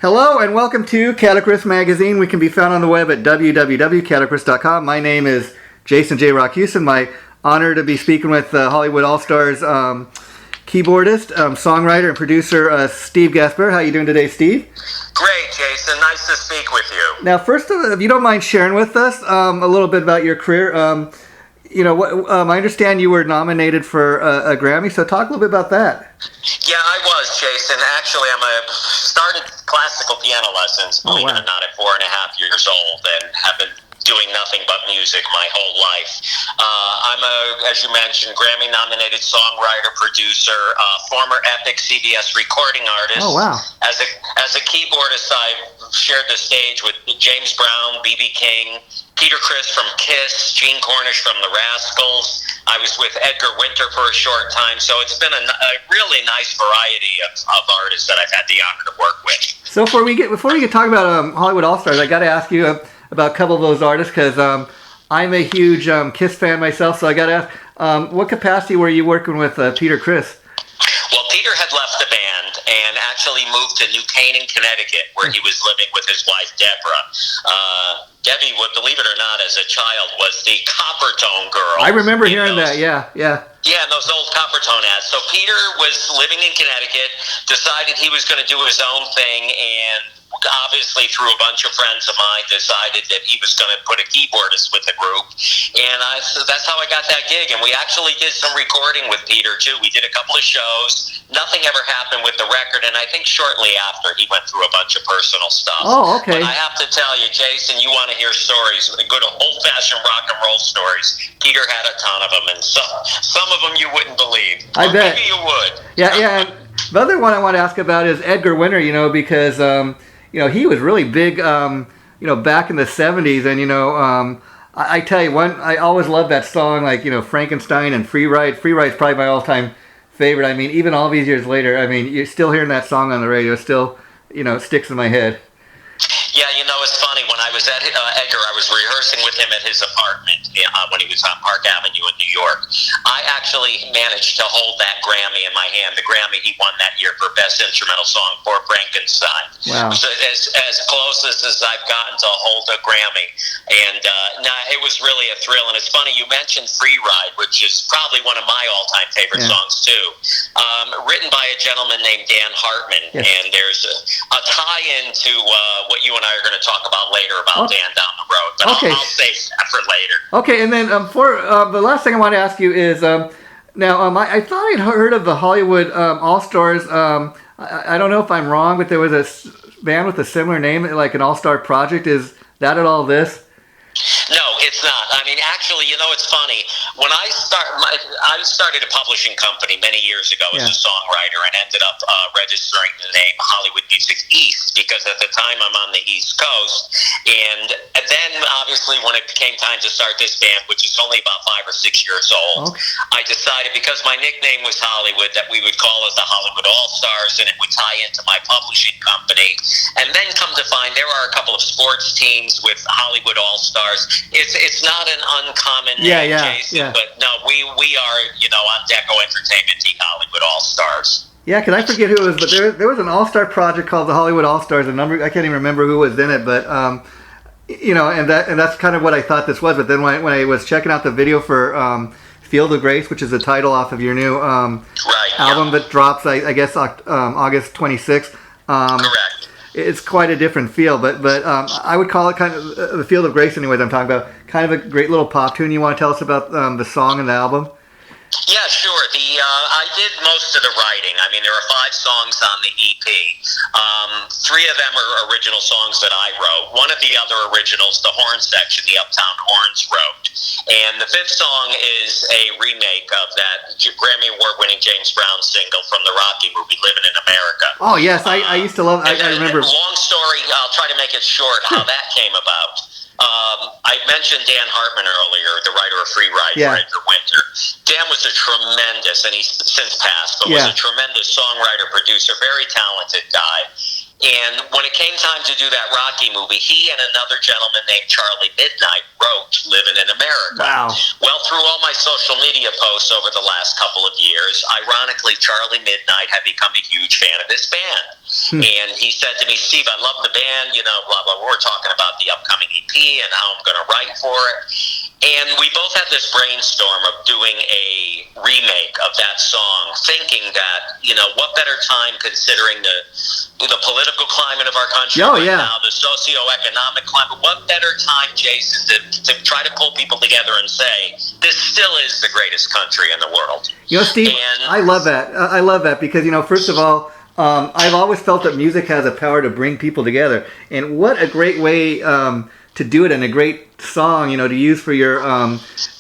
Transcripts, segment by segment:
Hello and welcome to Chaotic Riffs Magazine. We can be found on the web at www.chaoticriffs.com. My name is Jason J. Rock Houston. My honor to be speaking with Hollywood Allstars Keyboardist, Songwriter, and Producer Steve Gaspar. How are you doing today, Steve? Great, Jason. Nice to speak with you. Now, first, if you don't mind sharing with us a little bit about your career. I understand you were nominated for a Grammy, so talk a little bit about that. Yeah, I was, Jason. Actually, I started classical piano lessons, believe it or not, at 4.5 years old, and have been doing nothing but music my whole life. I'm as you mentioned, Grammy-nominated songwriter, producer, former Epic CBS recording artist. Oh, wow. As a keyboardist, I've shared the stage with James Brown, B.B. King, Peter Criss from Kiss, Gene Cornish from the Rascals. I was with Edgar Winter for a short time, so it's been a really nice variety of artists that I've had the honor to work with. So before we get talk about Hollywood Allstars, I got to ask you about a couple of those artists, because I'm a huge Kiss fan myself, so I got to ask, what capacity were you working with Peter Criss? Well, Peter had left the band and actually moved to New Canaan, Connecticut, where he was living with his wife, Deborah. Debbie, believe it or not, as a child, was the Coppertone girl. I remember hearing that, yeah. Yeah, in those old Coppertone ads. So Peter was living in Connecticut, decided he was going to do his own thing, and obviously through a bunch of friends of mine decided that he was going to put a keyboardist with the group, and so that's how I got that gig. And we actually did some recording with Peter too. We did a couple of shows. Nothing ever happened with the record, and I think shortly after he went through a bunch of personal stuff. Oh, okay. But I have to tell you, Jason, you want to hear stories, good old-fashioned rock and roll stories. Peter had a ton of them, and some of them you wouldn't believe. I bet. Maybe you would. Yeah. And the other one I want to ask about is Edgar Winter, because he was really big, back in the 70s. And, I tell you, I always loved that song, like, Frankenstein and Free Ride. Free Ride's probably my all-time favorite. I mean, even all these years later, you're still hearing that song on the radio. It still, sticks in my head. Yeah, it's funny. When I was at Edgar, I was rehearsing with him at his apartment when he was on Park Avenue in New York. I actually managed to hold that Grammy in my hand, the Grammy he won that year for Best Instrumental Song for Frankenstein. Wow. So as close as I've gotten to hold a Grammy. And it was really a thrill. And it's funny, you mentioned Free Ride, which is probably one of my all-time favorite songs, too. Written by a gentleman named Dan Hartman. Yes. And there's a tie-in to what you and I are going to talk about later about Dan down the road. But okay. I'll save that for later. Okay, and then for the last thing I want to ask you is, now I thought I'd heard of the Hollywood Allstars. I don't know if I'm wrong, but there was a band with a similar name, like an all-star project. Is that at all this? No, it's not. Actually, it's funny. When I started a publishing company many years ago as a songwriter, and ended up registering the name Hollywood Music East, because at the time I'm on the East Coast. And then, obviously, when it became time to start this band, which is only about 5 or 6 years old, I decided, because my nickname was Hollywood, that we would call it the Hollywood Allstars, and it would tie into my publishing company. And then come to find there are a couple of sports teams with Hollywood Allstars. It's not an uncommon name, Jason, but no, we are, on Deco Entertainment, the Hollywood Allstars. Yeah, because I forget who it was, but there was an all-star project called the Hollywood Allstars. I can't even remember who was in it, but and that's kind of what I thought this was. But then when I was checking out the video for Field of Grace, which is the title off of your new album that drops, I guess, August 26th. Correct. It's quite a different feel, but I would call it kind of the Field of Grace, anyways. I'm talking about kind of a great little pop tune. You want to tell us about the song and the album? Yeah, sure. I did most of the writing. There are 5 songs on the EP. 3 of them are original songs that I wrote. One of the other originals, the horn section, the Uptown Horns wrote. And the 5th song is a remake of that Grammy Award-winning James Brown single from the Rocky movie, Living in America. Oh, yes. I used to love it. I remember. Long story. I'll try to make it short how that came about. I mentioned Dan Hartman earlier, the writer of Free Ride for Edgar Winter. Dan was a tremendous, and he's since passed, but was a tremendous songwriter, producer, very talented guy. And when it came time to do that Rocky movie, he and another gentleman named Charlie Midnight wrote Living in America. Wow. Well, through all my social media posts over the last couple of years, ironically, Charlie Midnight had become a huge fan of this band. And he said to me, Steve, I love the band, you know, blah, blah. We're talking about the upcoming EP and how I'm going to write for it. And we both had this brainstorm of doing a remake of that song, thinking that, you know, what better time considering the political climate of our country now, the socioeconomic climate, what better time, Jason, to try to pull people together and say, this still is the greatest country in the world. You know, Steve, I love that. I love that because, you know, first of all, I've always felt that music has a power to bring people together. And what a great way to do it, and a great song, you know, to use for your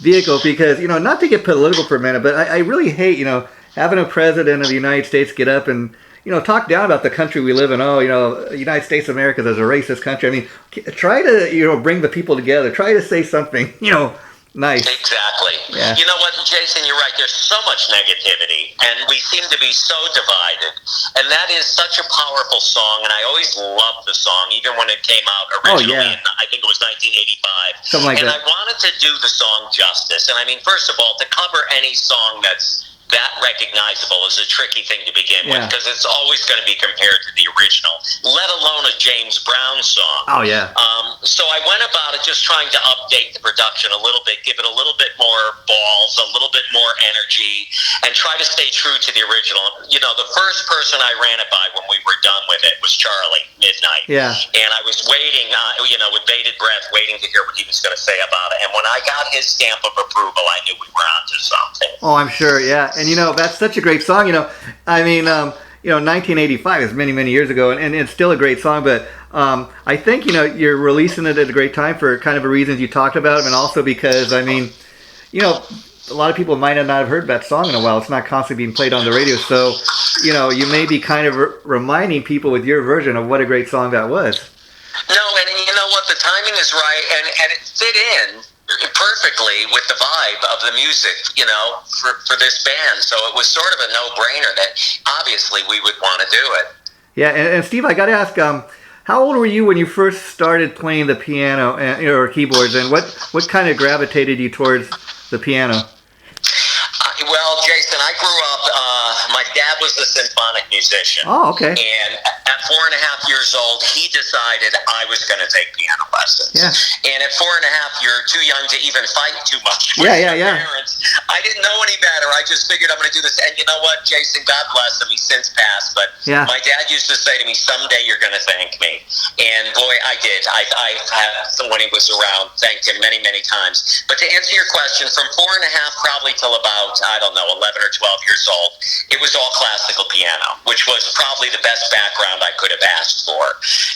vehicle, because, you know, not to get political for a minute, but I really hate, you know, having a president of the United States get up and, you know, talk down about the country we live in. Oh, you know, the United States of America is a racist country. I mean, try to, you know, bring the people together. Try to say something, you know, nice. Exactly. Yeah. You know what, Jason, you're right. There's so much negativity, and we seem to be so divided. And that is such a powerful song, and I always loved the song, even when it came out originally in, I think it was 1985. Something like that. And I wanted to do the song justice. And I mean, first of all, to cover any song that's that recognizable is a tricky thing to begin with, because it's always going to be compared to the original, let alone a James Brown song. Oh, yeah. So I went about it just trying to update the production a little bit, give it a little bit more balls, a little bit more energy, and try to stay true to the original. You know, the first person I ran it by when we were done with it was Charlie Midnight. Yeah. And I was waiting, you know, with bated breath, waiting to hear what he was going to say about it. And when I got his stamp of approval, I knew we were onto something. Oh, I'm sure, yeah. And, you know, that's such a great song. You know, I mean, you know, 1985 is many, many years ago, and it's still a great song. But I think, you know, you're releasing it at a great time for kind of the reasons you talked about, and also because, I mean, you know, a lot of people might not have heard that song in a while. It's not constantly being played on the radio. So, you know, you may be kind of reminding people with your version of what a great song that was. No, and you know what? The timing is right, and it fit in perfectly with the vibe of the music, you know, for this band. So it was sort of a no-brainer that obviously we would want to do it. Yeah, and Steve, I got to ask, how old were you when you first started playing the piano or keyboards, and what kind of gravitated you towards the piano? Well, Jason, I grew up, my dad was a symphonic musician. Oh, okay. And at 4.5 years old, he decided I was going to take piano lessons. Yeah. And at 4.5, you're too young to even fight too much with your parents. I didn't know any better. I just figured I'm going to do this. And you know what, Jason, God bless him, he's since passed. But my dad used to say to me, someday you're going to thank me. And boy, I did. I have, when he was around, thanked him many, many times. But to answer your question, from 4.5 probably till about, I don't know, 11 or 12 years old, it was all classical piano, which was probably the best background I could have asked for.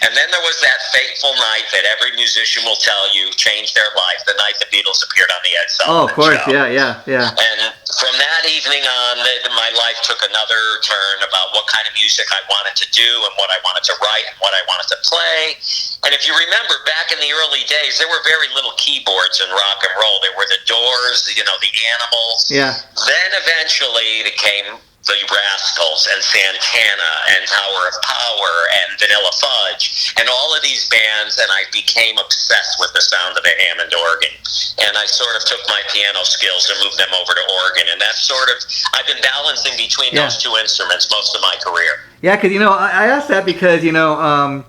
And then there was that fateful night that every musician will tell you changed their life, the night the Beatles appeared on the Ed Sullivan show. Oh, of course, show. yeah. And from that evening on, my life took another turn about what kind of music I wanted to do and what I wanted to write and what I wanted to play. And if you remember, back in the early days, there were very little keyboards in rock and roll. There were the Doors, you know, the Animals. Yeah. Then eventually there came the Rascals and Santana and Tower of Power and Vanilla Fudge and all of these bands, and I became obsessed with the sound of a Hammond organ. And I sort of took my piano skills and moved them over to organ, and that's sort of, I've been balancing between those two instruments most of my career. Yeah, because, you know, I asked that because, you know,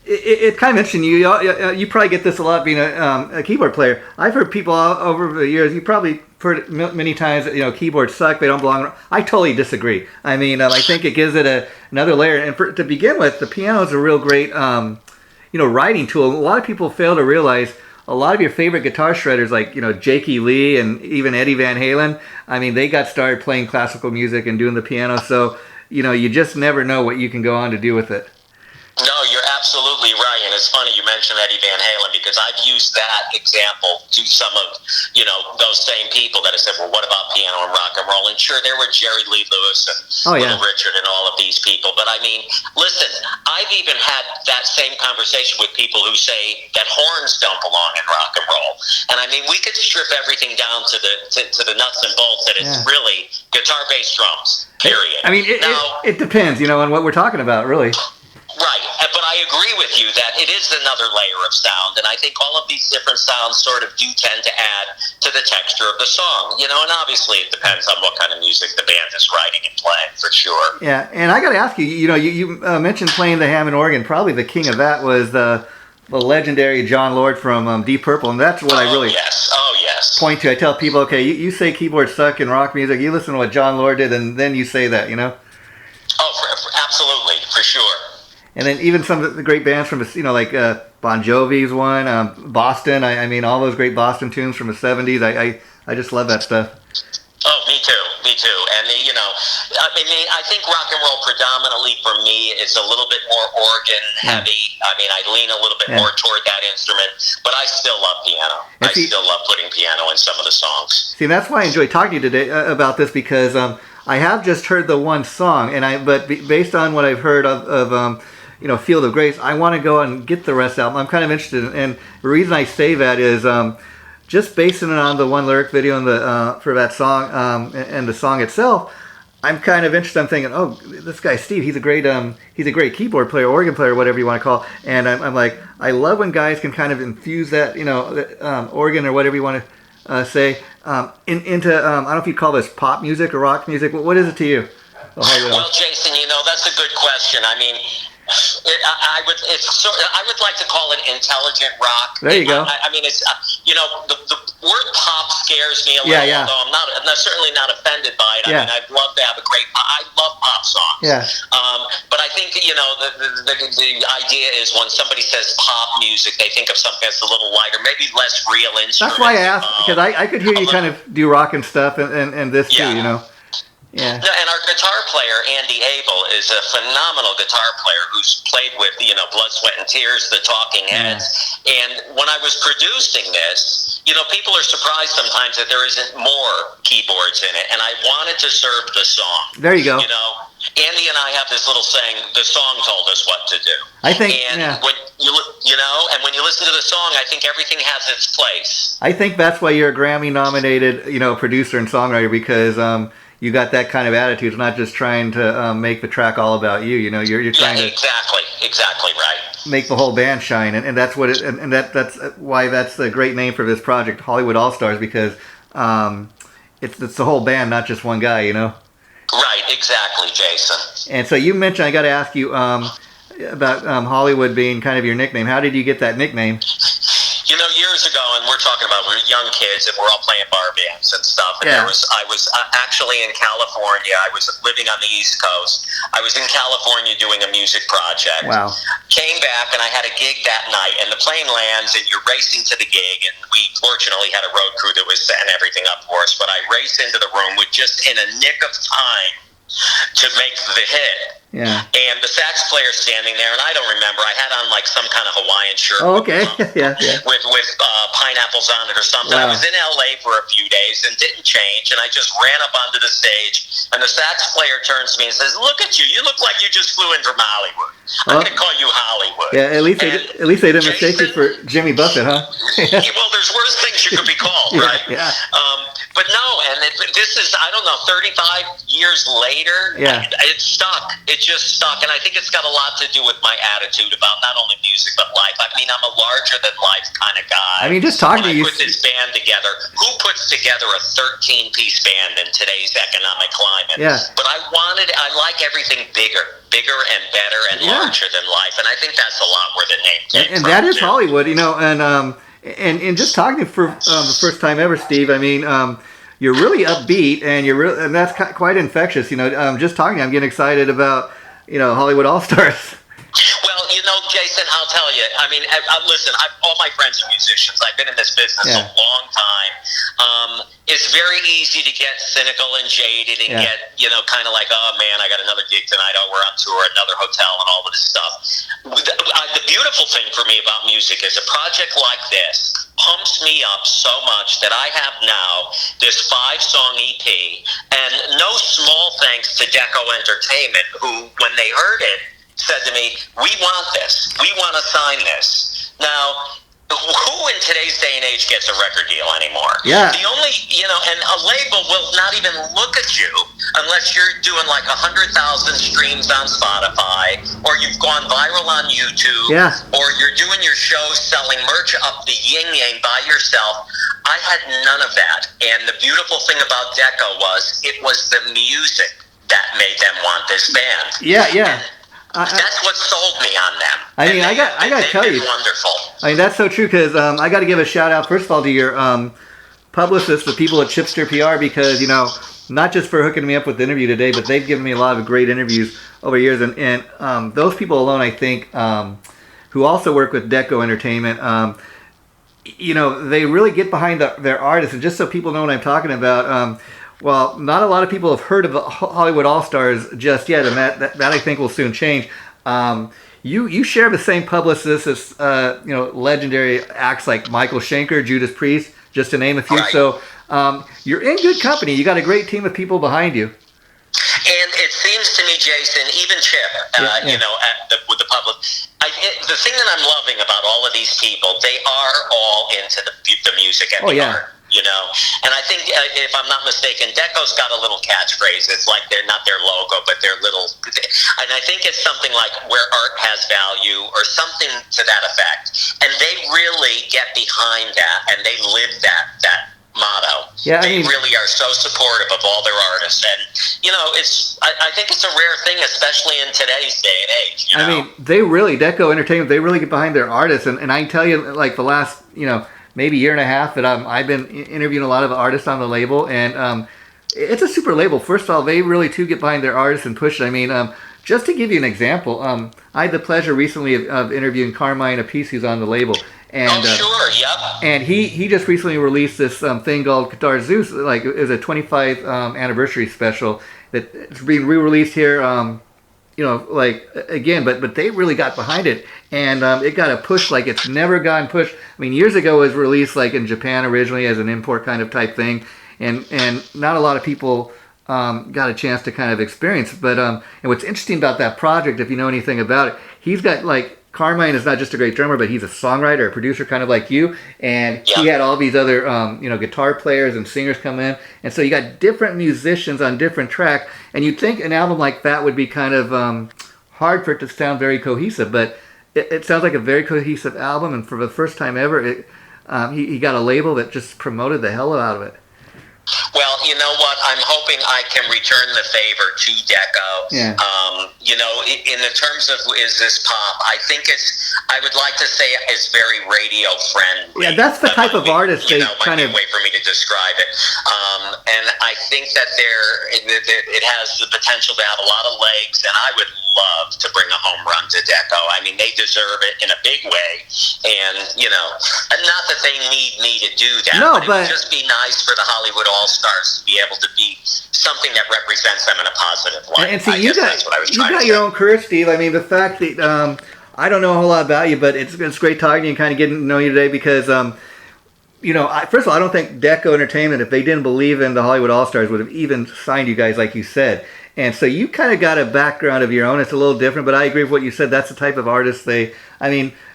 it's kind of interesting. You probably get this a lot being a keyboard player. I've heard people all over the years, you probably heard many times that, you know, keyboards suck, they don't belong. I totally disagree. I mean, I think it gives it another layer. And to begin with, the piano is a real great, you know, writing tool. A lot of people fail to realize a lot of your favorite guitar shredders, like, you know, Jakey Lee and even Eddie Van Halen, I mean, they got started playing classical music and doing the piano. So, you know, you just never know what you can go on to do with it. No, you're absolutely right. And it's funny you mentioned Eddie Van Halen, because I've used that example to some of, you know, those same people that have said, well, what about piano and rock and roll? And sure, there were Jerry Lee Lewis and Little Richard and all of these people. But I mean, listen, I've even had that same conversation with people who say that horns don't belong in rock and roll. And I mean, we could strip everything down to the nuts and bolts that it's really guitar, bass, drums, period. I mean, it depends, you know, on what we're talking about, really. Right, but I agree with you that it is another layer of sound, and I think all of these different sounds sort of do tend to add to the texture of the song, you know, and obviously it depends on what kind of music the band is writing and playing, for sure. Yeah, and I got to ask you, you know, you mentioned playing the Hammond organ. Probably the king of that was the legendary John Lord from Deep Purple, and that's what I really point to. I tell people, okay, you say keyboards suck in rock music, you listen to what John Lord did, and then you say that, you know? Oh, absolutely, for sure. And then even some of the great bands from, you know, like Bon Jovi's one, Boston. I mean, all those great Boston tunes from the 70s. I just love that stuff. Oh, me too. And, you know, I think rock and roll predominantly for me is a little bit more organ heavy. I mean, I lean a little bit more toward that instrument, but I still love piano. I still love putting piano in some of the songs. See, that's why I enjoy talking to you today about this, because I have just heard the one song, but based on what I've heard of you know, Field of Grace, I want to go and get the rest of the album. I'm kind of interested, and the reason I say that is just basing it on the one lyric video and for that song and the song itself. I'm kind of interested. I'm thinking, oh, this guy Steve, he's a great keyboard player, organ player, whatever you want to call it. And I'm like, I love when guys can kind of infuse that, you know, organ or whatever you want to say into I don't know if you call this pop music or rock music. What is it to you? Well, Jason, you know, that's a good question. I mean, I would like to call it intelligent rock. There you go. I mean, it's you know, the word pop scares me a little. Although I'm certainly not offended by it. I mean, I'd love to have I love pop songs. Yeah. But I think, you know, the idea is when somebody says pop music, they think of something that's a little lighter, maybe less real instruments. That's why I asked, because I could hear you kind of do rock and stuff and this too, you know. Yeah. No, and our guitar player, Andy Abel, is a phenomenal guitar player who's played with, you know, Blood, Sweat, and Tears, the Talking Heads. And when I was producing this, you know, people are surprised sometimes that there isn't more keyboards in it. And I wanted to serve the song. There you go. You know, Andy and I have this little saying, the song told us what to do. I think, and when you know, and when you listen to the song, I think everything has its place. I think that's why you're a Grammy-nominated, you know, producer and songwriter, because you got that kind of attitude. It's not just trying to make the track all about you. You know, you're trying to exactly right. Make the whole band shine, and that's what it. And that's why that's a great name for this project, Hollywood Allstars, because it's the whole band, not just one guy. You know. Right. Exactly, Jason. And so you mentioned, I got to ask you about Hollywood being kind of your nickname. How did you get that nickname? You know, years ago, and we're talking about, we were young kids and we're all playing bar bands and stuff. And I was actually in California. I was living on the East Coast. I was in California doing a music project. Wow. Came back and I had a gig that night, and the plane lands and you're racing to the gig. And we fortunately had a road crew that was setting everything up for us. But I raced into the room with just in a nick of time to make the hit. Yeah. And the sax player standing there, and I don't remember. I had on like some kind of Hawaiian shirt. Oh, okay. Yeah. With pineapples on it or something. Wow. I was in LA for a few days and didn't change, and I just ran up onto the stage, and the sax player turns to me and says, "Look at you! You look like you just flew in from Hollywood. I'm going to call you Hollywood." Yeah. At least they didn't mistake you for Jimmy Buffett, huh? Well, there's worse things you could be called, right? Yeah. But no, and this is, I don't know, 35 years later. Yeah. It stuck. It just stuck, and I think it's got a lot to do with my attitude about not only music but life. I mean, I'm a larger-than-life kind of guy. I mean, just talking to you. Put this band together. Who puts together a 13-piece band in today's economic climate? Yeah. But I like everything bigger and better and larger than life, and I think that's a lot where the name came from. And that is Hollywood, you know, and just talking for the first time ever, Steve. I mean, you're really upbeat, and and that's quite infectious. You know, just talking, I'm getting excited about, you know, Hollywood Allstars. Well, you know, Jason, I'll tell you. I mean, listen, all my friends are musicians. I've been in this business a long time. It's very easy to get cynical and jaded and get, you know, kind of like, oh, man, I got another gig tonight. Oh, we're on tour, another hotel, and all of this stuff. The beautiful thing for me about music is a project like this pumps me up so much that I have now this 5-song EP, and no small thanks to Deco Entertainment, who, when they heard it, said to me, "We want this. We want to sign this." Now, who in today's day and age gets a record deal anymore. Yeah. The only, and a label will not even look at you unless you're doing like 100,000 streams on Spotify, or you've gone viral on YouTube, or you're doing your show selling merch up the yin-yang by yourself. I had none of that. And the beautiful thing about Deco it was the music that made them want this band. Yeah. That's what sold me on them. I mean, I got to tell you, wonderful. I mean, that's so true, because I got to give a shout out first of all to your publicists, the people at CHIPSTER PR, because not just for hooking me up with the interview today, but they've given me a lot of great interviews over the years, and those people alone, I think, who also work with Deco Entertainment, they really get behind their artists. And just so people know what I'm talking about, well, not a lot of people have heard of the Hollywood Allstars just yet, and that I think will soon change. You share the same publicists as legendary acts like Michael Schenker, Judas Priest, just to name a few. Right. So you're in good company. You got a great team of people behind you. And it seems to me, Jason, even Chip, with the public, the thing that I'm loving about all of these people, they are all into the music and the art. And I think, if I'm not mistaken, Deco's got a little catchphrase. It's like they're not their logo, but they're little. And I think it's something like where art has value, or something to that effect. And they really get behind that, and they live that motto. Yeah, they really are so supportive of all their artists, and I think it's a rare thing, especially in today's day and age. I mean, they really, Deco Entertainment, they really get behind their artists, and I can tell you, like the last maybe year and a half that I've been interviewing a lot of artists on the label, and it's a super label. First of all, they really too get behind their artists and push it. I mean, just to give you an example, I had the pleasure recently of interviewing Carmine Appice, who's on the label. And, sure, yep. And he just recently released this thing called Guitar Zeus. Like, it was a 25th anniversary special that it's being re-released here. Again, but they really got behind it, and it got a push like it's never gotten pushed. I mean, years ago it was released like in Japan originally as an import kind of type thing, and not a lot of people got a chance to kind of experience. But and what's interesting about that project, if you know anything about it, he's got like. Carmine is not just a great drummer, but he's a songwriter, a producer, kind of like you. And he had all these other, guitar players and singers come in. And so you got different musicians on different tracks. And you'd think an album like that would be kind of hard for it to sound very cohesive. But it sounds like a very cohesive album. And for the first time ever, he got a label that just promoted the hell out of it. Well, you know what? I'm hoping I can return the favor to Deco. Yeah. In the terms of is this pop, I think I would like to say it's very radio friendly. Yeah, that's the type of artist they kind of. Might be a way for me to describe it. And I think that it has the potential to have a lot of legs, and I would love to bring a home run to Deco. I mean, they deserve it in a big way, and and not that they need me to do that. No, but it would just be nice for the Hollywood Allstars to be able to be something that represents them in a positive light. And see, you got your own career, Steve. I mean, the fact that I don't know a whole lot about you, but it's great talking to you and kind of getting to know you today, because first of all, I don't think Deco Entertainment, if they didn't believe in the Hollywood Allstars, would have even signed you guys, like you said. And so you kind of got a background of your own. It's a little different, but I agree with what you said. That's the type of artist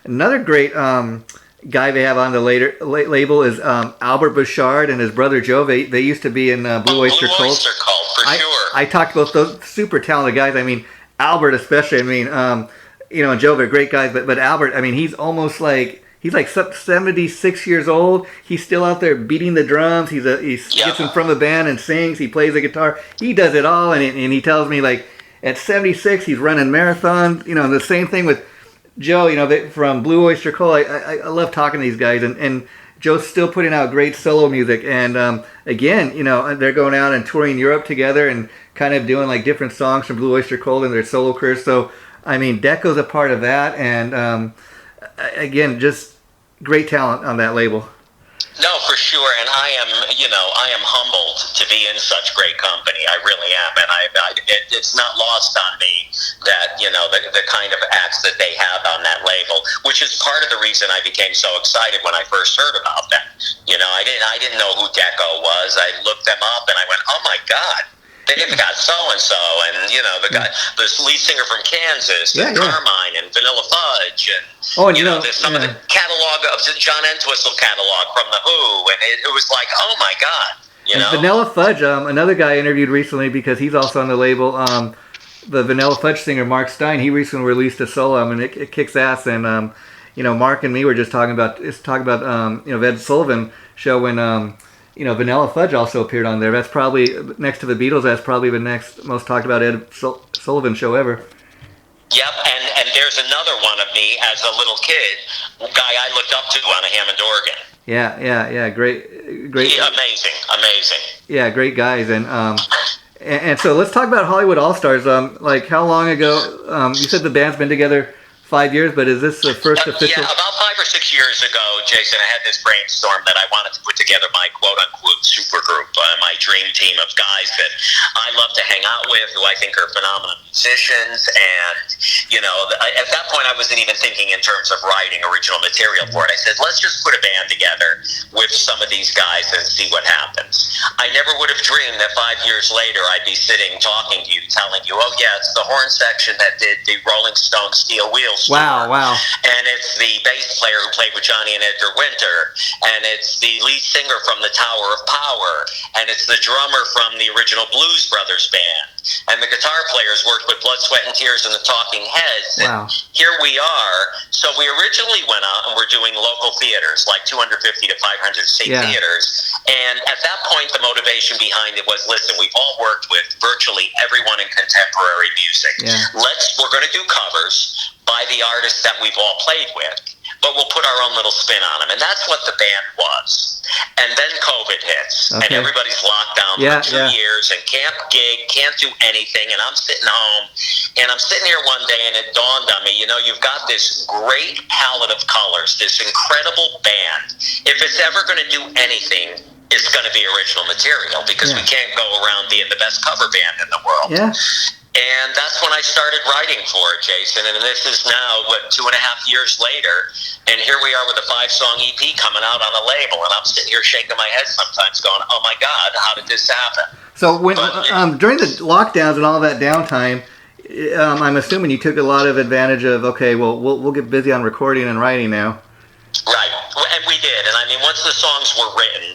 another great guy they have on the label is Albert Bouchard and his brother Joe. They used to be in Blue Oyster Cult. Oyster Cult, for sure. I talked about those super talented guys. I mean, Albert especially. I mean, and Joe, they're great guys. But Albert, I mean, he's almost like... He's like 76 years old. He's still out there beating the drums. He gets in front of the band and sings. He plays the guitar. He does it all. And he tells me, like, at 76, he's running marathons. The same thing with Joe, from Blue Oyster Cult. I love talking to these guys. And Joe's still putting out great solo music. And, again, they're going out and touring Europe together and kind of doing, like, different songs from Blue Oyster Cult in their solo careers. So, I mean, Deco's a part of that. And, again, just great talent on that label. No, for sure, and I am humbled to be in such great company. I really am, and it's not lost on me that the kind of acts that they have on that label, which is part of the reason I became so excited when I first heard about them. I didn't know who Deco was. I looked them up, and I went, oh my God. They've got so-and-so, and, you know, the guy, the lead singer from Kansas, and Carmine, and Vanilla Fudge, and, you know, there's some of the catalog of John Entwistle catalog from The Who, and it was like, oh my God, you know? Vanilla Fudge, another guy I interviewed recently because he's also on the label, the Vanilla Fudge singer, Mark Stein, he recently released a solo album, and it kicks ass, and, you know, Mark and me were just talking about you know, Ed Sullivan show when, you know, Vanilla Fudge also appeared on there. That's probably, next to the Beatles, that's probably the next most talked about Ed Sullivan show ever. Yep, and there's another one of me as a little kid, a guy I looked up to on a Hammond organ. Yeah, great. Yeah, amazing. Yeah, great guys, and so let's talk about Hollywood Allstars. Like, how long ago? You said the band's been together 5 years, but is this the first official? Yeah, about 5 or 6 years ago, Jason, I had this brainstorm that I wanted to put together my quote-unquote supergroup, my dream team of guys that I love to hang out with, who I think are phenomenal musicians, and, you know, at that point I wasn't even thinking in terms of writing original material for it. I said, let's just put a band together with some of these guys and see what happens. I never would have dreamed that 5 years later I'd be sitting talking to you, telling you, oh yeah, it's the horn section that did the Rolling Stone Steel Wheels. Wow. And it's the bass player who played with Johnny and Edgar Winter, and it's the lead singer from the Tower of Power, and it's the drummer from the original Blues Brothers band, and the guitar players worked with Blood, Sweat, and Tears and the Talking Heads. Wow. And here we are. So we originally went out and we're doing local theaters, like 250 to 500 seat theaters, and at that point the motivation behind it was, listen, we've all worked with virtually everyone in contemporary music. We're going to do covers by the artists that we've all played with, but we'll put our own little spin on them. And that's what the band was. And then COVID hits, and everybody's locked down for 2 years and can't gig, can't do anything. And I'm sitting home, and I'm sitting here one day, and it dawned on me, you know, you've got this great palette of colors, this incredible band. If it's ever going to do anything, it's going to be original material, because we can't go around being the best cover band in the world. And that's when I started writing for it, Jason. And this is now, 2.5 years later, and here we are with a 5-song EP coming out on a label, and I'm sitting here shaking my head sometimes going, oh my God, how did this happen? So when during the lockdowns and all that downtime, I'm assuming you took a lot of advantage of, okay, well, we'll get busy on recording and writing now. Right, and we did. And I mean, once the songs were written,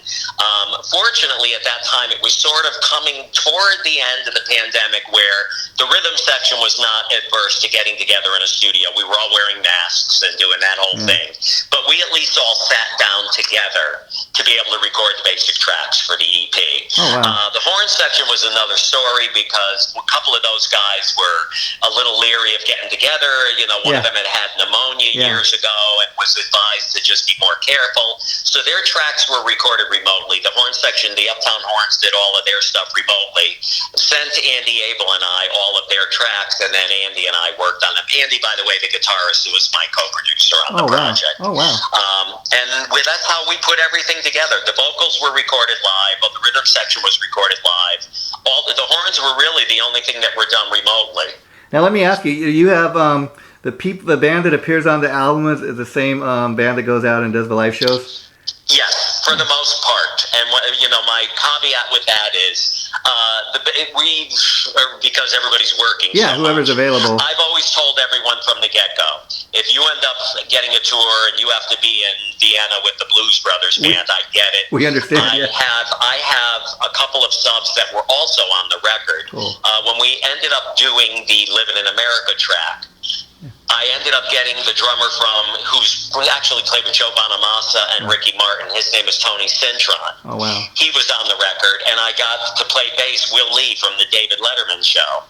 fortunately at that time it was sort of coming toward the end of the pandemic, where the rhythm section was not adverse to getting together in a studio. We were all wearing masks and doing that whole thing, but we at least all sat down together to be able to record the basic tracks for the EP. The horn section was another story, because a couple of those guys were a little leery of getting together. You know, one of them had pneumonia years ago and was advised to just be more careful. So their tracks were recorded remotely. The horn section, the Uptown Horns, did all of their stuff remotely, sent Andy Abel and I all of their tracks, and then Andy and I worked on them. Andy, by the way, the guitarist, who was my co-producer on the project. And that's how we put everything together. The vocals were recorded live, but the rhythm section was recorded live. The horns were really the only thing that were done remotely. Now let me ask you, you have the band that appears on the album is the same band that goes out and does the live shows? Yes, for the most part. And, you know, my caveat with that is, because everybody's working so whoever's much, available. I've always told everyone from the get-go, if you end up getting a tour and you have to be in Vienna with the Blues Brothers band, I get it. We understand. I have a couple of subs that were also on the record. When we ended up doing the Living in America track, I ended up getting the drummer who actually played with Joe Bonamassa and Ricky Martin. His name is Tony Cintron. Oh, wow. He was on the record, and I got to play bass Will Lee from the David Letterman show.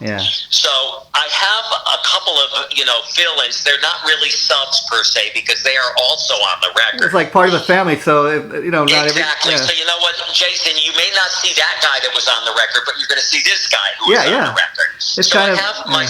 So I have a couple of, you know, fill-ins. They're not really subs per se, because they are also on the record. It's like part of the family, so, you know, not exactly. So you know what, Jason, you may not see that guy that was on the record, but you're going to see this guy who was on the record. It's so kind I have my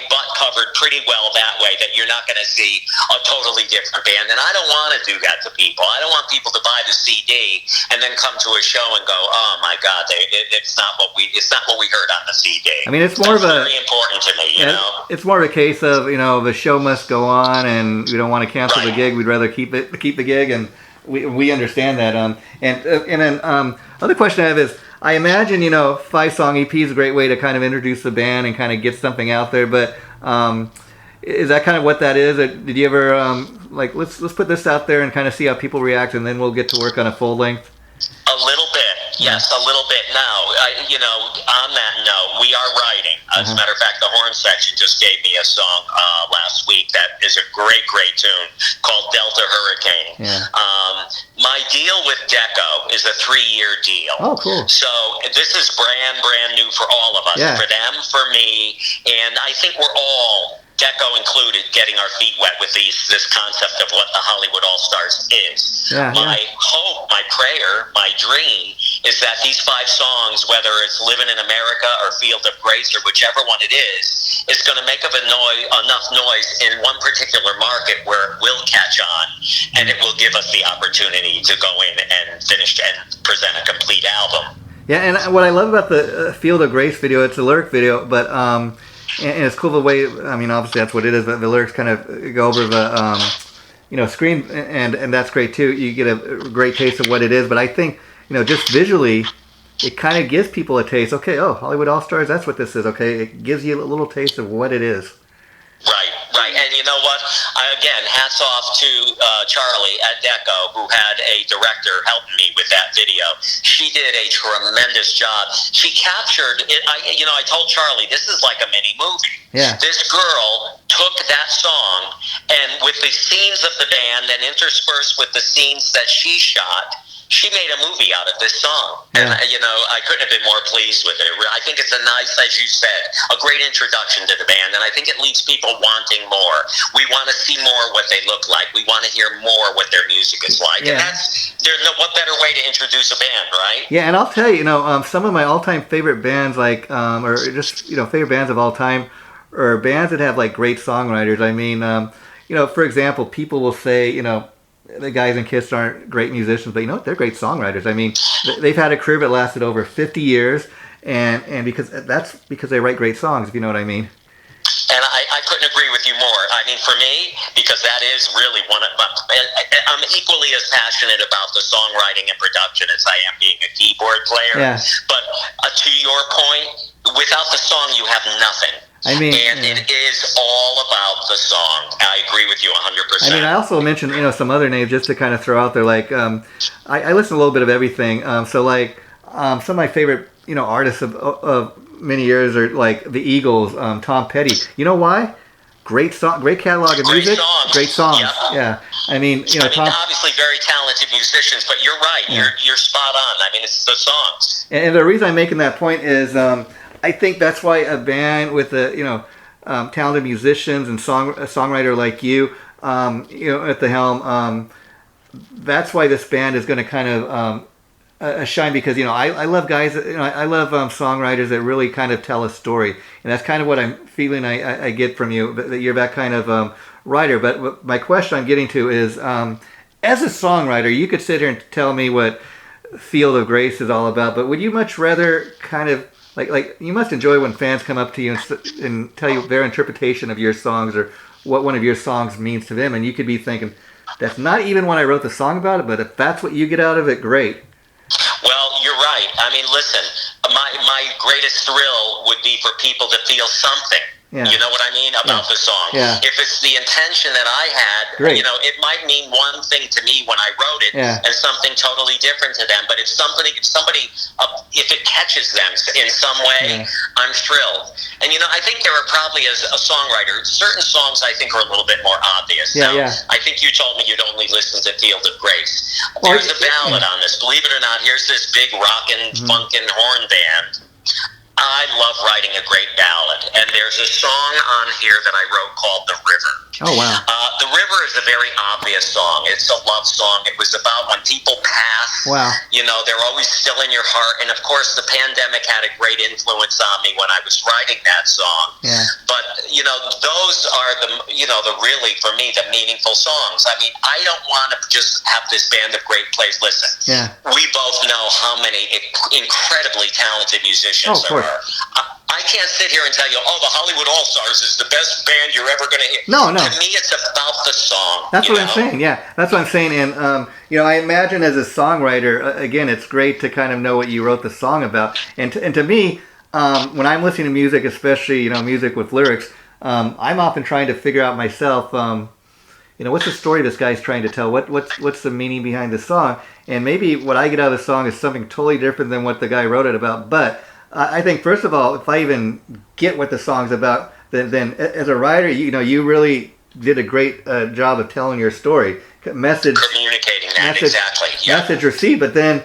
butt covered pretty well that way, that you're not going to see a totally different band. And I don't want to do that to people. I don't want people to buy the CD and then come to a show and go, oh my God, it's not what we heard on the CD. I mean, it's more very important to me, you know. It's more of a case of, you know, the show must go on, and we don't want to cancel the gig. We'd rather keep the gig, and we understand that. And then other question I have is, I imagine, 5-song EP is a great way to kind of introduce the band and kind of get something out there. But is that kind of what that is? Did you ever let's put this out there and kind of see how people react, and then we'll get to work on a full length? A little bit, yes, a little bit. Now, on that note, we are writing. As a matter of fact, the horn section just gave me a song last week that is a great, great tune called Delta Hurricane. Yeah. My deal with Deco is a 3-year deal. Oh, cool. So this is brand new for all of us, for them, for me, and I think we're all, Deco included, getting our feet wet with this concept of what the Hollywood Allstars is. My hope, my prayer, my dream is that these 5 songs, whether it's Living in America or Field of Grace or whichever one it is going to make enough noise in one particular market where it will catch on, and it will give us the opportunity to go in and finish and present a complete album. Yeah, and what I love about the Field of Grace video, it's a lyric video, but and it's cool the way, I mean, obviously that's what it is, but the lyrics kind of go over the, screen, and that's great too. You get a great taste of what it is, but I think, just visually, it kind of gives people a taste. Okay, Hollywood Allstars, that's what this is. Okay, it gives you a little taste of what it is. Right. And you know what? Again, hats off to Charlie at Deco, who had a director helping me with that video. She did a tremendous job. She captured it. I told Charlie, this is like a mini movie. Yeah. This girl took that song, and with the scenes of the band and interspersed with the scenes that she shot, she made a movie out of this song. And, I couldn't have been more pleased with it. I think it's a nice, as you said, a great introduction to the band. And I think it leaves people wanting more. We want to see more what they look like. We want to hear more what their music is like. Yeah. And there's what better way to introduce a band, right? Yeah, and I'll tell you, some of my all-time favorite bands, or just, favorite bands of all time, are bands that have, great songwriters. I mean, for example, people will say, the guys in Kiss aren't great musicians, but they're great songwriters. I mean, they've had a career that lasted over 50 years, and because they write great songs, if you know what I mean. And I couldn't agree with you more. I mean, for me, because that is really I'm equally as passionate about the songwriting and production as I am being a keyboard player. Yeah. But to your point, without the song, you have nothing. I mean, it is all about the song. I agree with you 100%. I mean, I also mentioned, some other names just to kind of throw out there. I listen to a little bit of everything. Some of my favorite, artists of many years are the Eagles, Tom Petty. You know why? Great song, great catalog of music. Great songs. Yeah. I mean, obviously very talented musicians, but you're right. Yeah. You're spot on. I mean, it's the songs. And the reason I'm making that point is, I think that's why a band with talented musicians and a songwriter like you, at the helm, that's why this band is going to kind of shine, because I love guys. I love songwriters that really kind of tell a story, and that's kind of what I'm feeling. I get from you, that you're that kind of writer. But my question I'm getting to is, as a songwriter, you could sit here and tell me what Field of Grace is all about, but would you much rather kind of like you must enjoy when fans come up to you and tell you their interpretation of your songs or what one of your songs means to them, and you could be thinking, that's not even what I wrote the song about it, but if that's what you get out of it, great. Well, you're right. I mean, listen, my greatest thrill would be for people to feel something. Yeah. You know what I mean about the song. Yeah. If it's the intention that I had, great. It might mean one thing to me when I wrote it, and something totally different to them. But if it catches them in some way, I'm thrilled. And I think there are probably, as a songwriter, certain songs I think are a little bit more obvious. I think you told me you'd only listen to Field of Grace. There's a ballad on this. Believe it or not, here's this big rockin', funkin' horn band. I love writing a great ballad, and there's a song on here that I wrote called The River. Oh, wow. The River is a very obvious song. It's a love song. It was about when people pass. Wow. They're always still in your heart, and of course the pandemic had a great influence on me when I was writing that song. Yeah. But, those are the really, for me, the meaningful songs. I mean, I don't want to just have this band of great players. Listen, we both know how many incredibly talented musicians there are. I I can't sit here and tell you, oh, the Hollywood Allstars is the best band you're ever going to hear. No, no. To me, it's about the song. That's what I'm saying. Yeah, that's what I'm saying. And I imagine as a songwriter, again, it's great to kind of know what you wrote the song about. And to me, when I'm listening to music, especially music with lyrics, I'm often trying to figure out myself. What's the story this guy's trying to tell? What's the meaning behind the song? And maybe what I get out of the song is something totally different than what the guy wrote it about. But I think, first of all, if I even get what the song's about, then as a writer, you really did a great job of telling your story. Communicating that, exactly. Yeah. Message received. But then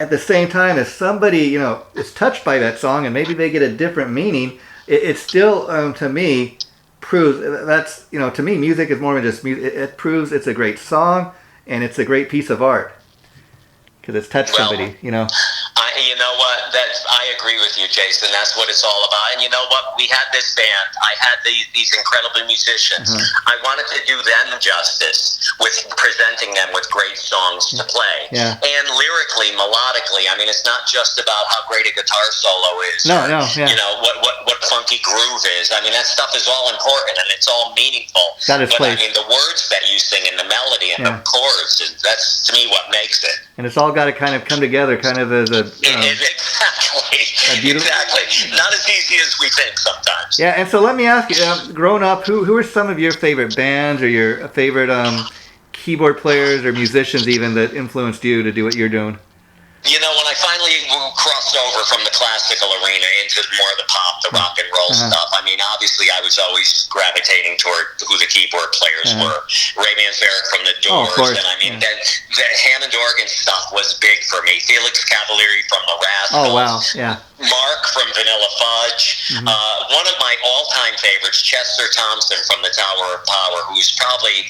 at the same time, if somebody, is touched by that song and maybe they get a different meaning, it still, to me, proves that's to me music is more than just music. It proves it's a great song and it's a great piece of art because it's touched somebody. You know what? I agree with you, Jason. That's what it's all about. And you know what? We had this band. I had these incredible musicians. I wanted to do them justice with presenting them with great songs to play. Yeah. And lyrically, melodically. I mean, it's not just about how great a guitar solo is. No. Yeah. What funky groove is. I mean, that stuff is all important and it's all meaningful. That is I mean, the words that you sing and the melody and the chords, that's to me what makes it. And it's all got to kind of come together, kind of as a exactly. Not as easy as we think sometimes. Yeah, and so let me ask you, growing up, who are some of your favorite bands or your favorite keyboard players or musicians even that influenced you to do what you're doing? When I finally crossed over from the classical arena into more of the pop, the rock and roll stuff, I mean, obviously I was always gravitating toward who the keyboard players were. Ray Manzarek from the Doors, and I mean, then the Hammond organ stuff was big for me. Felix Cavalieri from the Rascals. Oh, wow, yeah. Mark from Vanilla Fudge. One of my all-time favorites, Chester Thompson from the Tower of Power, who's probably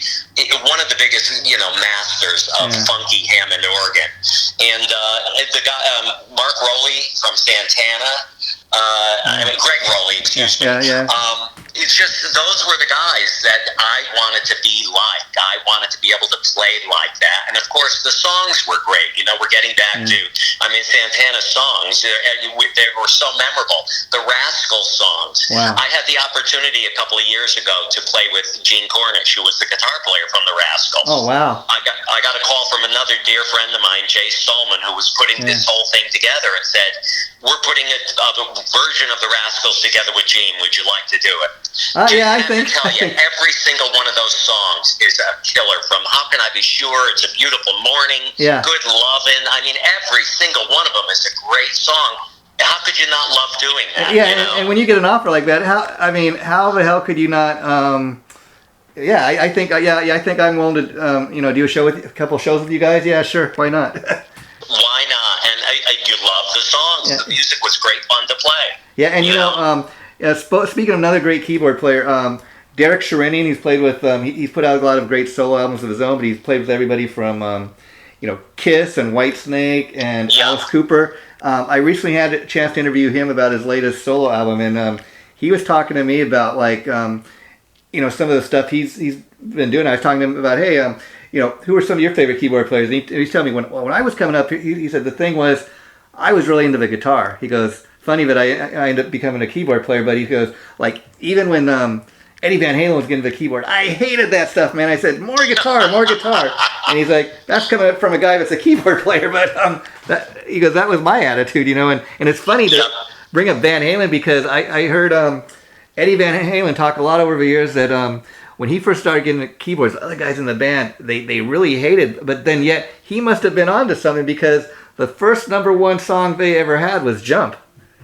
one of the biggest, masters of funky Hammond organ. And the guy, Mark Rowley from Santana. Greg Rowley, excuse me. Yeah. It's just those were the guys that I wanted to be like. I wanted to be able to play like that. And of course, the songs were great. We're getting back to, Santana's songs. They were so memorable. The Rascals songs. Wow. I had the opportunity a couple of years ago to play with Gene Cornish, who was the guitar player from the Rascals. Oh, wow. I got a call from another dear friend of mine, Jay Stolman, who was putting this whole thing together and said, we're putting a version of the Rascals together with Gene. Would you like to do it? I think. Every single one of those songs is a killer. From How Can I Be Sure, It's a Beautiful Morning, Good Lovin'. I mean, every single one of them is a great song. How could you not love doing that? Yeah, and when you get an offer like that, how the hell could you not? I think I'm willing to do a couple shows with you guys. Yeah, sure, why not? Why not? And you love the songs. Yeah. The music was great fun to play. Yeah, and speaking of another great keyboard player, Derek Sherini, he's played with, he's put out a lot of great solo albums of his own, but he's played with everybody from, Kiss and Whitesnake and Alice Cooper. I recently had a chance to interview him about his latest solo album, and he was talking to me about, some of the stuff he's been doing. I was talking to him about, hey, who are some of your favorite keyboard players? And he's telling me, when I was coming up, he said the thing was, I was really into the guitar. He goes, funny that I ended up becoming a keyboard player, but he goes, even when Eddie Van Halen was getting the keyboard, I hated that stuff, man. I said, more guitar. And he's like, that's coming up from a guy that's a keyboard player, but he goes, that was my attitude, and it's funny to bring up Van Halen because I heard Eddie Van Halen talk a lot over the years that when he first started getting the keyboards, the other guys in the band, they really hated, but then yet he must have been onto something because the first #1 song they ever had was Jump.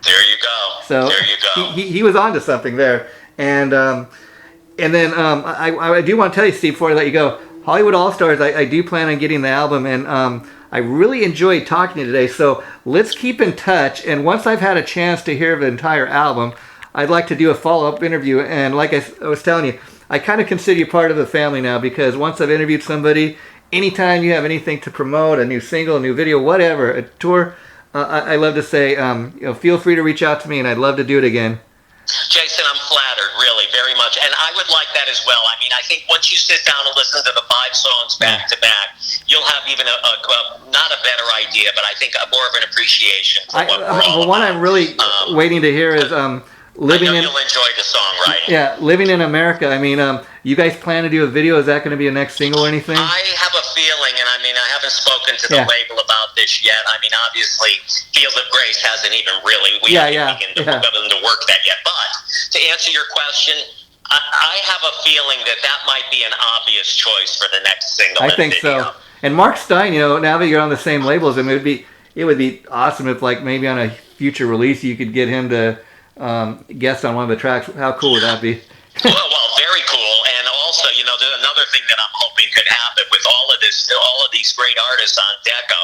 There you go. So there you go. He was onto something there. And then I do want to tell you, Steve, before I let you go, Hollywood Allstars, I do plan on getting the album, and I really enjoyed talking to you today. So let's keep in touch, and once I've had a chance to hear the entire album, I'd like to do a follow-up interview. And like I was telling you, I kind of consider you part of the family now because once I've interviewed somebody, anytime you have anything to promote, a new single, a new video, whatever, a tour, I love to say, feel free to reach out to me, and I'd love to do it again. Jason, I'm flattered, really, very much. And I would like that as well. I mean, I think once you sit down and listen to the 5 songs back to back, you'll have even not a better idea, but I think more of an appreciation for what we're all the one about. I'm really waiting to hear is living I know in. You'll enjoy the songwriting. Yeah, living in America. I mean, you guys plan to do a video? Is that going to be a next single or anything? I have a feeling, and I mean, I haven't spoken to the label about this yet. I mean, obviously, Field of Grace hasn't even really. We haven't begun to work that yet. But to answer your question, I have a feeling that might be an obvious choice for the next single. I think so. And Mark Stein, now that you're on the same labels, I mean, it would be awesome if, like, maybe on a future release you could get him to guest on one of the tracks. How cool would that be? Well, very cool. And also, another thing that I'm hoping could happen with all of these great artists on Deco,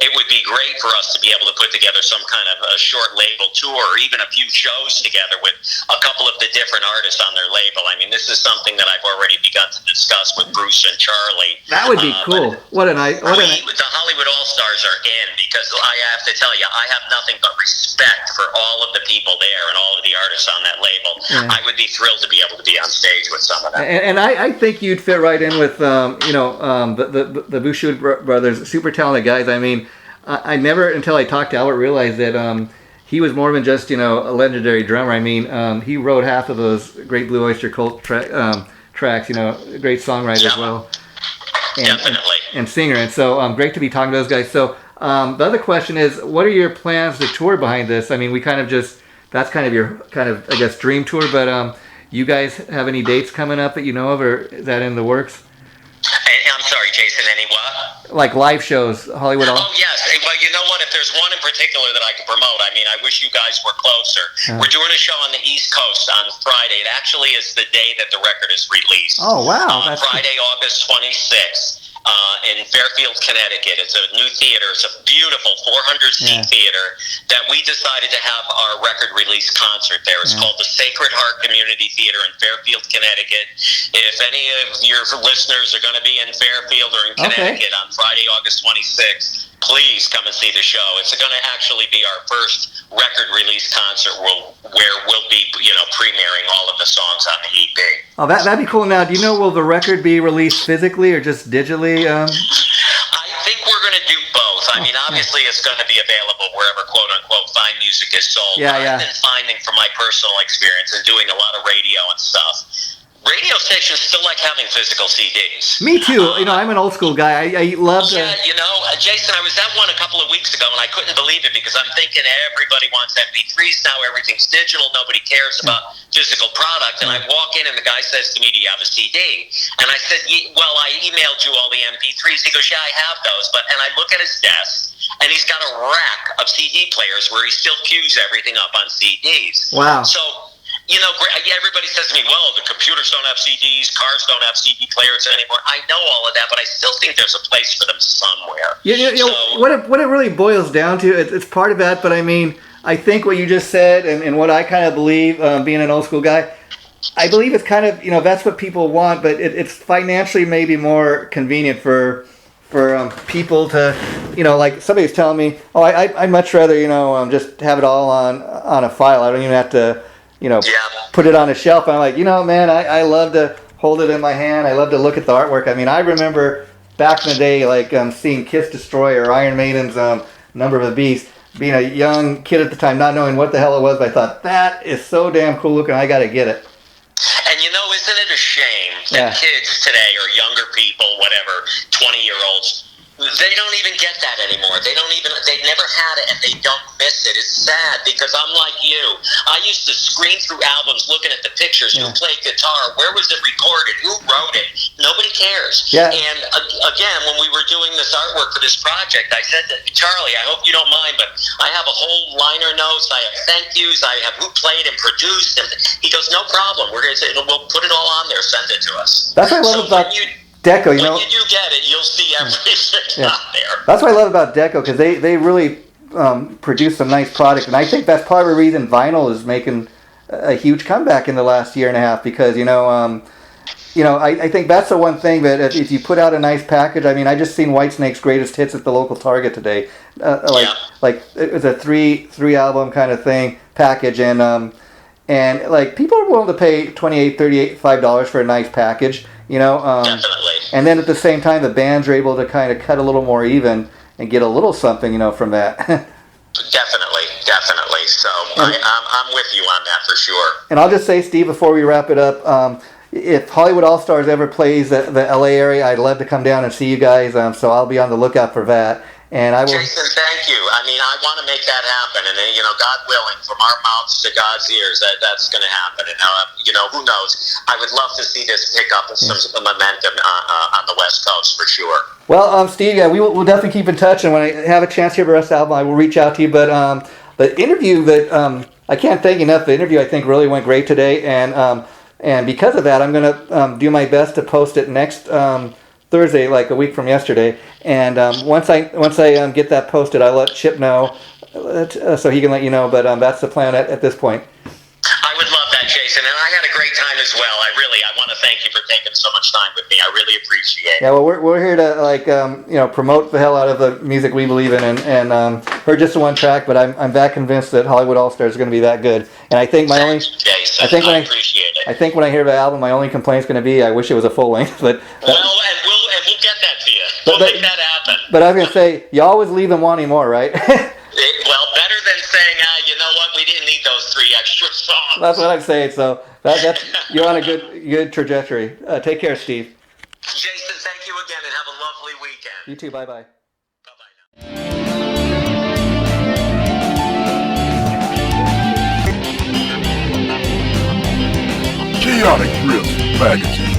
it would be great for us to be able to put together some kind of a short label tour, or even a few shows together with a couple of the different artists on their label. I mean, this is something that I've already begun to discuss with Bruce and Charlie. That would be cool. The Hollywood Allstars are in, because I have to tell you, I have nothing but respect for all of the people there and all of the artists on that label. Yeah. I would be thrilled to be able to be on stage with some of them. And I think you'd fit right in with the Bouchard brothers, super talented guys. I mean, I never, until I talked to Albert, realized that he was more than just a legendary drummer. I mean, he wrote half of those great Blue Oyster Cult tracks. A great songwriter as well. Definitely. And singer. And so great to be talking to those guys. So the other question is, what are your plans to tour behind this? I mean, that's kind of your I guess dream tour, but you guys have any dates coming up that you know of, or is that in the works? I'm sorry, Jason, any what? Like live shows, Hollywood. Oh, yes. Well, you know what? If there's one in particular that I could promote, I mean, I wish you guys were closer. We're doing a show on the East Coast on Friday. It actually is the day that the record is released. Oh, wow. That's Friday, August 26th. In Fairfield, Connecticut. It's a new theater. It's a beautiful 400-seat theater that we decided to have our record release concert there. It's called the Sacred Heart Community Theater in Fairfield, Connecticut. If any of your listeners are going to be in Fairfield or in Connecticut on Friday, August 26th, please come and see the show. It's going to actually be our first record release concert where we'll be, premiering all of the songs on the EP. Oh, that'd be cool. Now, do you know, will the record be released physically or just digitally? I think we're going to do both. I mean, obviously it's going to be available wherever, quote unquote, fine music is sold. I've been finding, from my personal experience and doing a lot of radio and stuff, radio stations still like having physical CDs. Me too. I'm an old school guy. I love to... Yeah, Jason, I was at one a couple of weeks ago, and I couldn't believe it, because I'm thinking everybody wants MP3s now. Everything's digital. Nobody cares about physical product. And I walk in, and the guy says to me, "Do you have a CD?" And I said, "Well, I emailed you all the MP3s." He goes, "Yeah, I have those." And I look at his desk, and he's got a rack of CD players where he still queues everything up on CDs. Wow. So... everybody says to me, "Well, the computers don't have CDs, cars don't have CD players anymore." I know all of that, but I still think there's a place for them somewhere. What it really boils down to, it's part of that, but I mean, I think what you just said, and what I kind of believe, being an old school guy, I believe it's kind of, that's what people want, but it's financially maybe more convenient for people to, like somebody's telling me, "Oh, I'd much rather, just have it all on a file. I don't even have to, put it on a shelf." And I'm like, man, I love to hold it in my hand. I love to look at the artwork. I mean, I remember back in the day, like seeing Kiss Destroy or Iron Maiden's Number of the Beast, being a young kid at the time, not knowing what the hell it was, but I thought, that is so damn cool looking, I got to get it. And isn't it a shame that kids today, or younger people, whatever, 20-year-olds, they don't even get that anymore. They never had it, and they don't miss it. It's sad, because I'm like you. I used to screen through albums looking at the pictures. Who played guitar? Where was it recorded? Who wrote it? Nobody cares. Yeah. And again, when we were doing this artwork for this project, I said to Charlie, "I hope you don't mind, but I have a whole liner notes. I have thank yous. I have who played and produced." And he goes, "No problem. We'll put it all on there. Send it to us." That's what I love about Deco. When you do get it, you'll see everything out there. That's what I love about Deco, because they really produce some nice product, and I think that's part of the reason vinyl is making a huge comeback in the last year and a half, because I think that's the one thing that if you put out a nice package. I mean, I just seen Whitesnake's greatest hits at the local Target today, like it was a three album kind of thing package, and like people are willing to pay $28, $38, $5 for a nice package, Definitely. And then at the same time, the bands are able to kind of cut a little more even and get a little something, from that. Definitely. So I'm with you on that for sure. And I'll just say, Steve, before we wrap it up, if Hollywood Allstars ever plays the LA area, I'd love to come down and see you guys. So I'll be on the lookout for that. And I will. Jason, thank you. I mean, I want to make that happen, and God willing, from our mouths to God's ears, that's going to happen. And who knows? I would love to see this pick up some momentum on the West Coast for sure. Well, Steve, yeah, we'll definitely keep in touch, and when I have a chance to hear the rest of the album, I will reach out to you. But the interview that I can't thank you enough. The interview I think really went great today, and because of that, I'm going to do my best to post it next Thursday, like a week from yesterday. And once I get that posted, I'll let Chip know so he can let you know. But that's the plan at this point. I would love that, Jason, and I had a great time as well. I want to thank you for taking so much time with me. I really appreciate it. Yeah, well, we're here to promote the hell out of the music we believe in, and heard just the one track, but I'm that convinced that Hollywood Allstars is going to be that good. And I think Jason, I appreciate it. I think when I hear the album, my only complaint is going to be I wish it was a full length. But we'll get that to you. We'll make that happen. But I was going to say, you always leave them wanting more, right? Well, better than saying, you know what, we didn't need those 3 extra songs. That's what I'm saying. So that's you're on a good trajectory. Take care, Steve. Jason, thank you again, and have a lovely weekend. You too. Bye-bye. Bye-bye now. Chaotic Riffs Magazine